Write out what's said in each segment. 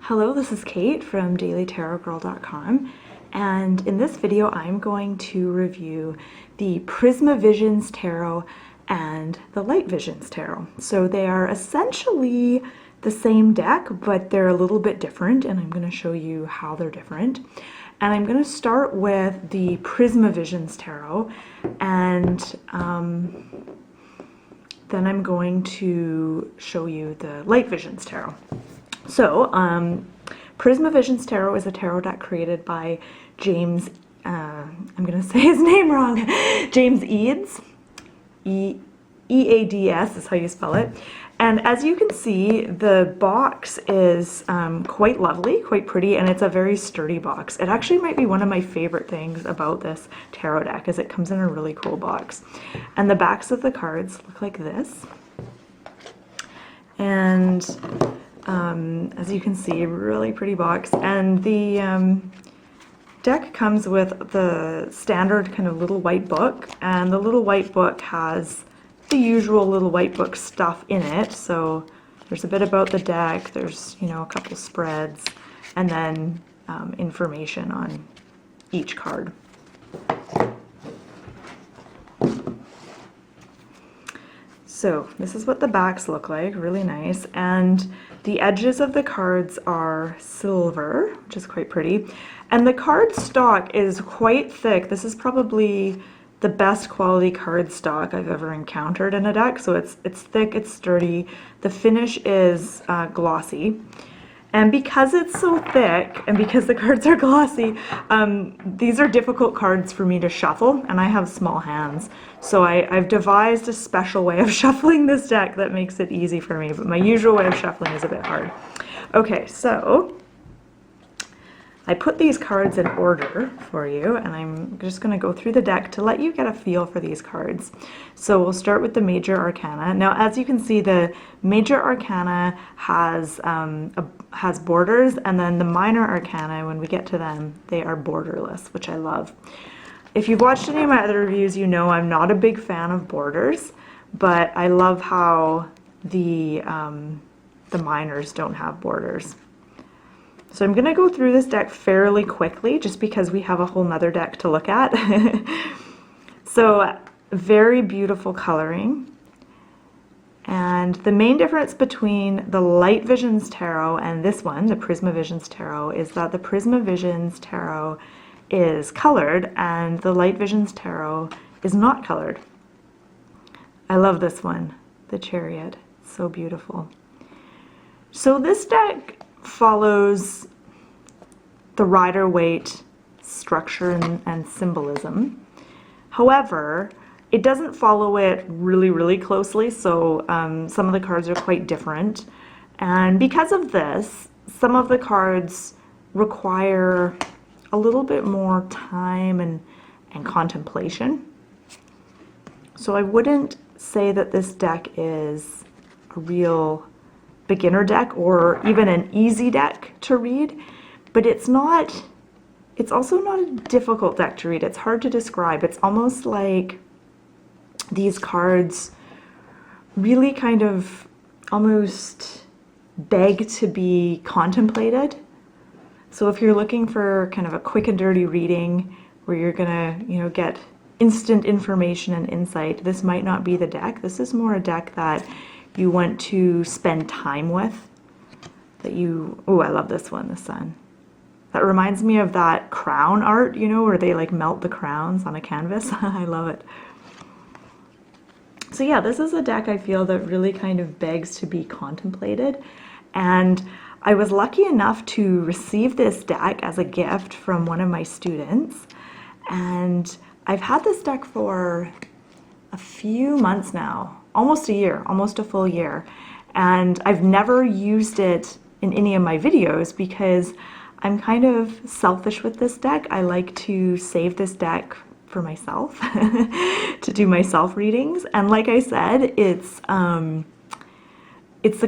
Hello, this is Kate from dailytarotgirl.com, and in this video I'm going to review the Prisma Visions Tarot and the Light Visions Tarot. So they are essentially the same deck, but they're a little bit different, and I'm going to show you how they're different. And I'm going to start with the Prisma Visions Tarot, and then I'm going to show you the Light Visions Tarot. So, Prisma Visions Tarot is a tarot deck created by James, I'm going to say his name wrong, James Eads, E-A-D-S is how you spell it. And as you can see, the box is quite lovely, quite pretty, and it's a very sturdy box. It actually might be one of my favorite things about this tarot deck, is it comes in a really cool box. And the backs of the cards look like this. And as you can see, really pretty box, and the deck comes with the standard kind of little white book, and the little white book has the usual little white book stuff in it. So there's a bit about the deck, there's, you know, a couple spreads, and then information on each card. So this is what the backs look like, really nice, and the edges of the cards are silver, which is quite pretty, and the card stock is quite thick. This is probably the best quality card stock I've ever encountered in a deck, so it's thick, it's sturdy, the finish is glossy. And because it's so thick, and because the cards are glossy, these are difficult cards for me to shuffle, and I have small hands. So I've devised a special way of shuffling this deck that makes it easy for me, but my usual way of shuffling is a bit hard. Okay, so I put these cards in order for you, and I'm just going to go through the deck to let you get a feel for these cards. So we'll start with the Major Arcana. Now, as you can see, the Major Arcana has borders, and then the Minor Arcana, when we get to them, they are borderless, which I love. If you've watched any of my other reviews, you know I'm not a big fan of borders, but I love how the minors don't have borders. So I'm going to go through this deck fairly quickly just because we have a whole nother deck to look at. So very beautiful coloring. And the main difference between the Light Visions Tarot and this one, the Prisma Visions Tarot, is that the Prisma Visions Tarot is colored and the Light Visions Tarot is not colored. I love this one, the Chariot. So beautiful. So this deck follows the Rider-Waite structure and symbolism. However, it doesn't follow it really closely, so some of the cards are quite different. And because of this, some of the cards require a little bit more time and contemplation. So I wouldn't say that this deck is a real beginner deck or even an easy deck to read, but it's also not a difficult deck to read. It's hard to describe. It's almost like these cards really kind of almost beg to be contemplated. So if you're looking for kind of a quick and dirty reading where you're gonna, you know, get instant information and insight, this might not be the deck. This is more a deck that you want to spend time with, oh, I love this one, the Sun. That reminds me of that crown art, you know, where they like melt the crowns on a canvas. I love it. So yeah, this is a deck I feel that really kind of begs to be contemplated. And I was lucky enough to receive this deck as a gift from one of my students. And I've had this deck for a few months now, almost a year, almost a full year. And I've never used it in any of my videos because I'm kind of selfish with this deck. I like to save this deck for myself, to do my self readings. And like I said, it's the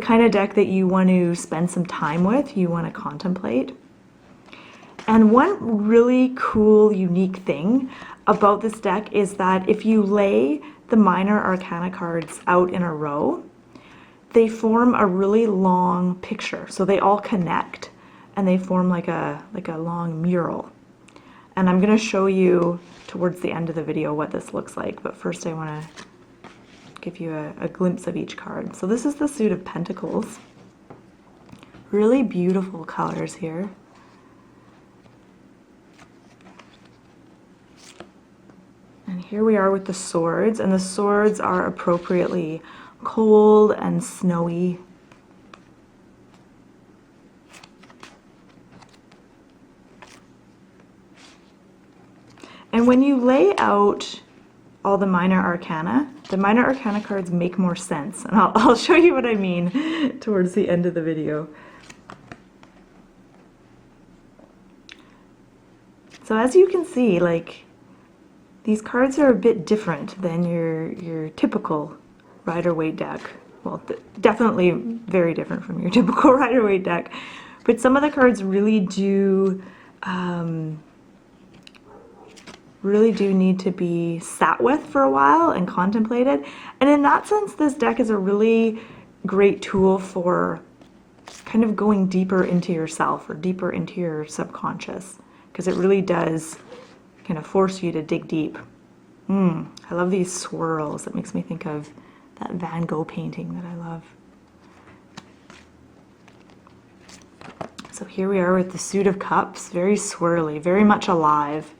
kind of deck that you want to spend some time with, you want to contemplate. And one really cool, unique thing about this deck is that if you lay the Minor Arcana cards out in a row, they form a really long picture, so they all connect. and they form like a long mural. And I'm going to show you towards the end of the video what this looks like, but first I want to give you a glimpse of each card. So this is the suit of pentacles. Really beautiful colors here. And here we are with the swords, and the swords are appropriately cold and snowy. And when you lay out all the minor arcana cards make more sense. And I'll show you what I mean towards the end of the video. So as you can see, like, these cards are a bit different than your typical Rider-Waite deck. Well, definitely very different from your typical Rider-Waite deck. But some of the cards really do need to be sat with for a while and contemplated. And in that sense, this deck is a really great tool for kind of going deeper into yourself or deeper into your subconscious, because it really does kind of force you to dig deep. I love these swirls. It makes me think of that Van Gogh painting that I love. So here we are with the Suit of Cups, very swirly, very much alive.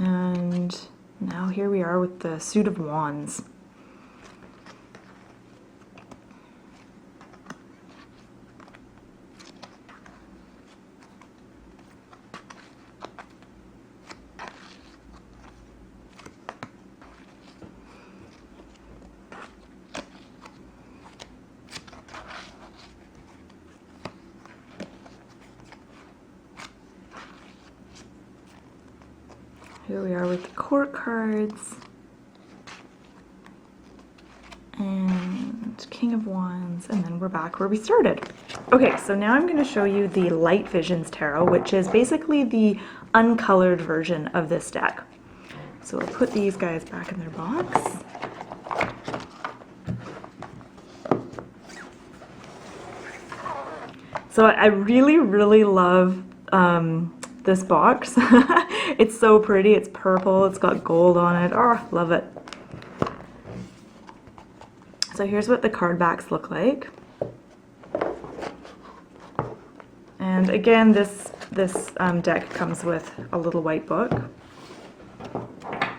And now here we are with the Suit of Wands. Here we are with the Court cards and King of Wands, and then we're back where we started. Okay, so now I'm going to show you the Light Visions Tarot, which is basically the uncolored version of this deck. So I'll put these guys back in their box. So I really, really love this box. It's so pretty. It's purple. It's got gold on it. Oh, love it. So here's what the card backs look like. And again, this deck comes with a little white book.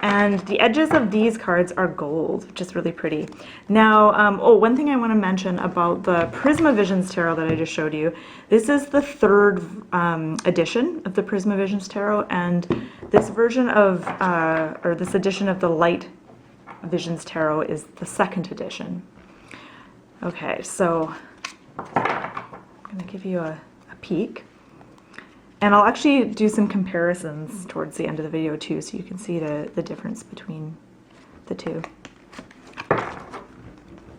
And the edges of these cards are gold, which is really pretty. Now, one thing I want to mention about the Prisma Visions Tarot that I just showed you. This is the third edition of the Prisma Visions Tarot, and this version of, or this edition of the Light Visions Tarot is the second edition. Okay, so I'm going to give you a peek. And I'll actually do some comparisons towards the end of the video too, so you can see the difference between the two.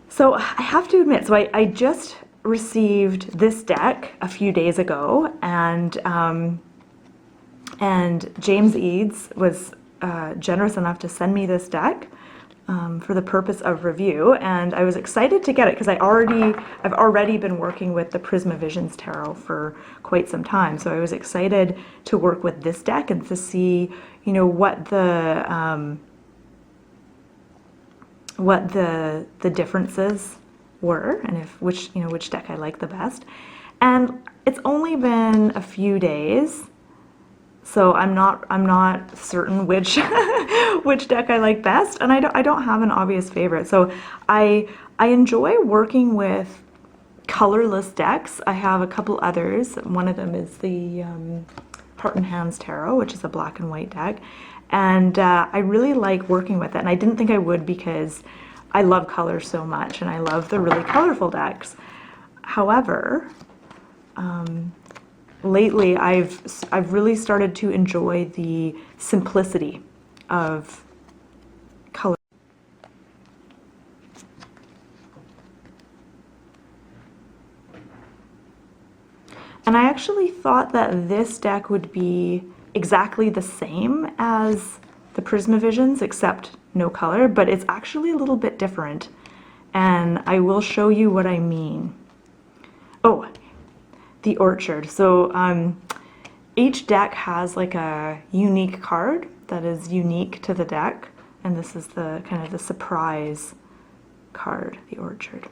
So I have to admit, so I just received this deck a few days ago, and James Eads was generous enough to send me this deck for the purpose of review, and I was excited to get it because I've already been working with the Prisma Visions Tarot for quite some time, so I was excited to work with this deck and to see, you know, what the differences were, and which deck I like the best. And it's only been a few days, so I'm not certain which which deck I like best, and I don't have an obvious favorite. So I enjoy working with colorless decks. I have a couple others. One of them is the Heart and Hands Tarot, which is a black and white deck, and I really like working with it. And I didn't think I would because I love color so much, and I love the really colorful decks. However, lately I've really started to enjoy the simplicity of color. And I actually thought that this deck would be exactly the same as the Prisma Visions, except no color, but it's actually a little bit different. And I will show you what I mean. Oh, the Orchard. So each deck has like a unique card that is unique to the deck. And this is the kind of the surprise card, the Orchard.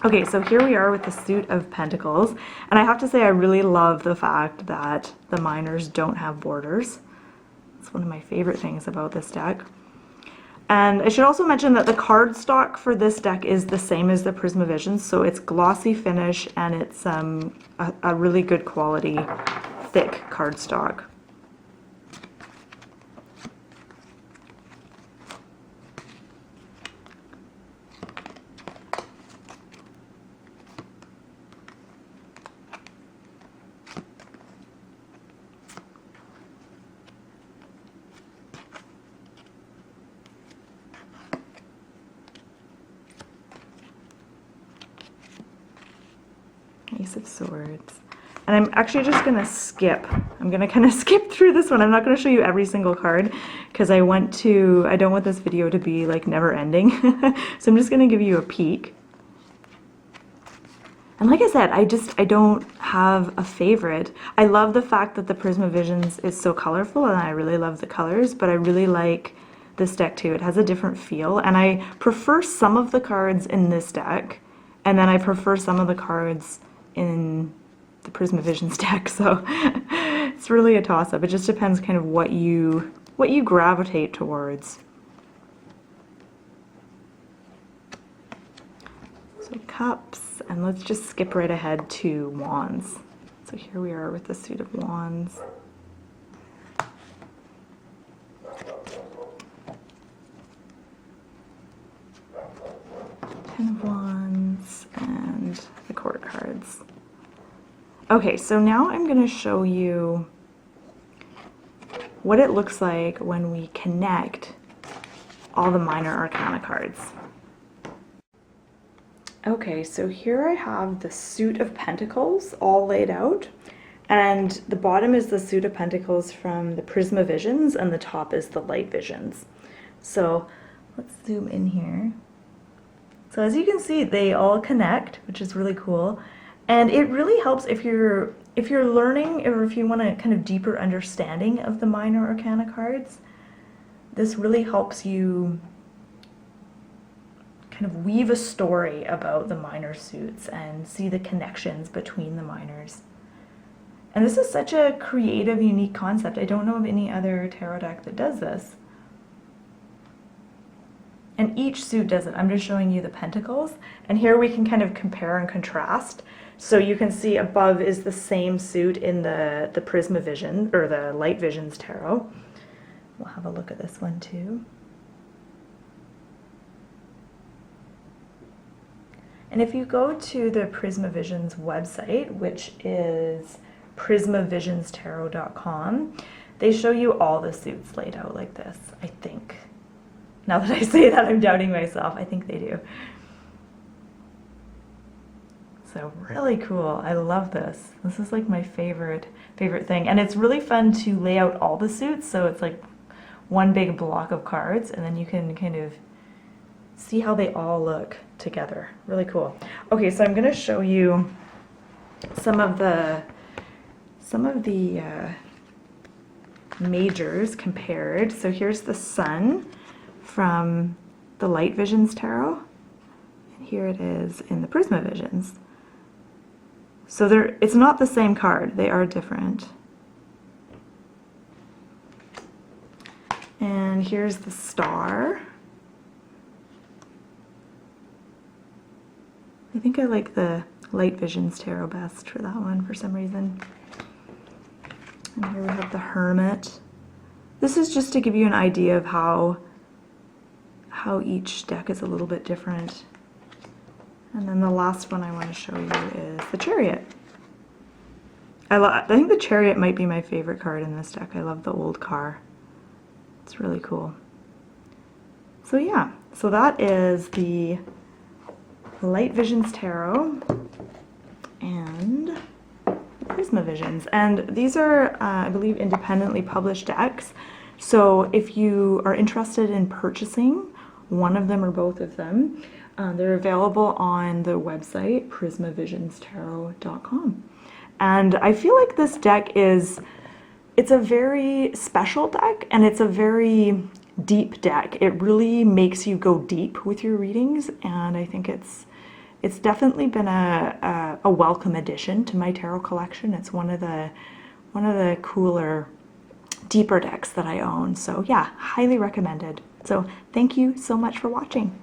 Okay, so here we are with the Suit of Pentacles, and I have to say I really love the fact that the minors don't have borders. It's one of my favorite things about this deck. And I should also mention that the cardstock for this deck is the same as the Prisma Visions, so it's glossy finish and it's a really good quality, thick cardstock. Ace of Swords. And I'm actually just going to skip. I'm going to kind of skip through this one. I'm not going to show you every single card because I don't want this video to be like never ending. So I'm just going to give you a peek. And like I said, I don't have a favorite. I love the fact that the Prisma Visions is so colorful and I really love the colors, but I really like this deck too. It has a different feel and I prefer some of the cards in this deck and then I prefer some of the cards in the Prisma Visions deck, so it's really a toss-up. It just depends kind of what you gravitate towards. So Cups, and let's just skip right ahead to Wands. So here we are with the Suit of Wands. Ten of Wands and the Court cards. Okay, so now I'm going to show you what it looks like when we connect all the minor arcana cards. Okay, so here I have the Suit of Pentacles all laid out, and the bottom is the Suit of Pentacles from the Prisma Visions and the top is the Light Visions. So let's zoom in here. So as you can see, they all connect, which is really cool. And it really helps if you're learning or if you want a kind of deeper understanding of the minor arcana cards. This really helps you kind of weave a story about the minor suits and see the connections between the minors. And this is such a creative, unique concept. I don't know of any other tarot deck that does this. And each suit does it. I'm just showing you the pentacles. And here we can kind of compare and contrast. So you can see above is the same suit in the Prisma Vision, or the Light Visions tarot. We'll have a look at this one too. And if you go to the Prisma Visions website, which is prismavisionstarot.com, they show you all the suits laid out like this, I think. Now that I say that, I'm doubting myself. I think they do. So really cool. I love this. This is like my favorite thing. And it's really fun to lay out all the suits. So it's like one big block of cards and then you can kind of see how they all look together. Really cool. Okay, so I'm going to show you some of the majors compared. So here's the Sun from the Light Visions tarot. And here it is in the Prisma Visions. So it's not the same card, they are different. And here's the Star. I think I like the Light Visions tarot best for that one for some reason. And here we have the Hermit. This is just to give you an idea of how each deck is a little bit different. And then the last one I want to show you is the Chariot. I think the Chariot might be my favorite card in this deck. I love the old car. It's really cool. So yeah, so that is the Light Visions Tarot. And Prisma Visions. And these are, I believe, independently published decks. So if you are interested in purchasing one of them or both of them, they're available on the website prismavisionstarot.com. And I feel like this deck it's a very special deck, and it's a very deep deck. It really makes you go deep with your readings, and I think it's definitely been a welcome addition to my tarot collection. It's one of the cooler, deeper decks that I own. So yeah, highly recommended. So thank you so much for watching.